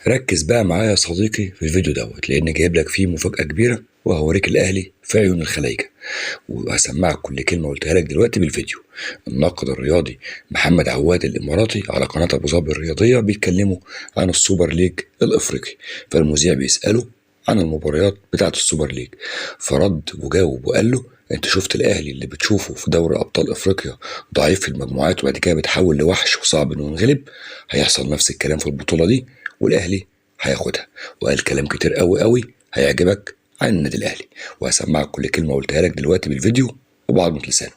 ركز بقى معايا يا صديقي في الفيديو دوت، لان جايب لك فيه مفاجأة كبيرة وهوريك الاهلي في عيون الخلايجة. وهسمعك كل كلمة قلتها لك دلوقتي بالفيديو. الناقد الرياضي محمد عواد الاماراتي على قناة ابو ظبي الرياضية بيتكلموا عن السوبر ليج الافريقي، فالمذيع بيسأله عن المباريات بتاعة السوبر ليج، فرد وجاوب وقال له: انت شفت الاهلي اللي بتشوفه في دوري ابطال افريقيا ضعيف في المجموعات وبعد كده بيتحول لوحش وصعب انه ينغلب؟ هيحصل نفس الكلام في البطولة دي والاهلي هياخدها. وقال كلام كتير قوي قوي هيعجبك عن النادي الاهلي، وهسمعك كل كلمه قلتها لك دلوقتي بالفيديو وبعض لسانه.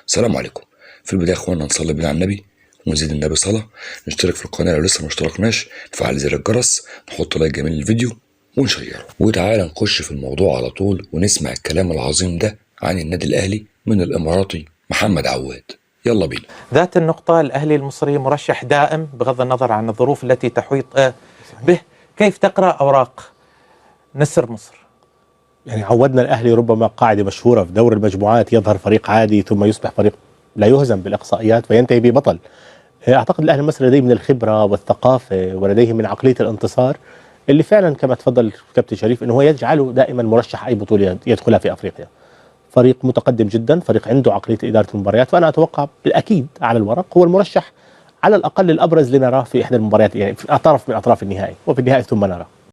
السلام عليكم. في البدايه يا اخوانا نصلي بينا على النبي ونزيد النبي صلاه، نشترك في القناه لو لسه ما اشتركناش، نفعل زر الجرس، نحط لايك جميل للفيديو ونشيره. وتعالى نخش في الموضوع على طول ونسمع الكلام العظيم ده عن النادي الاهلي من الاماراتي محمد عواد. يلا بينا. ذات النقطة، الأهلي المصري مرشح دائم بغض النظر عن الظروف التي تحيط به. كيف تقرأ أوراق نسر مصر؟ يعني عودنا الأهلي ربما قاعدة مشهورة في دور المجموعات يظهر فريق عادي ثم يصبح فريق لا يهزم بالإقصائيات فينتهي ببطل. أعتقد الأهلي المصري لديه من الخبرة والثقافة ولديه من عقلية الانتصار اللي فعلا كما تفضل كابتن شريف أنه هو يجعله دائما مرشح أي بطولة يدخلها في أفريقيا. فريق متقدم جدا، فريق عنده عقلية إدارة المباريات، فأنا أتوقع بالأكيد على الورق هو المرشح على الأقل الأبرز لنراه في إحدى المباريات، يعني في طرف من أطراف النهائي وفي النهائي ثم نرى.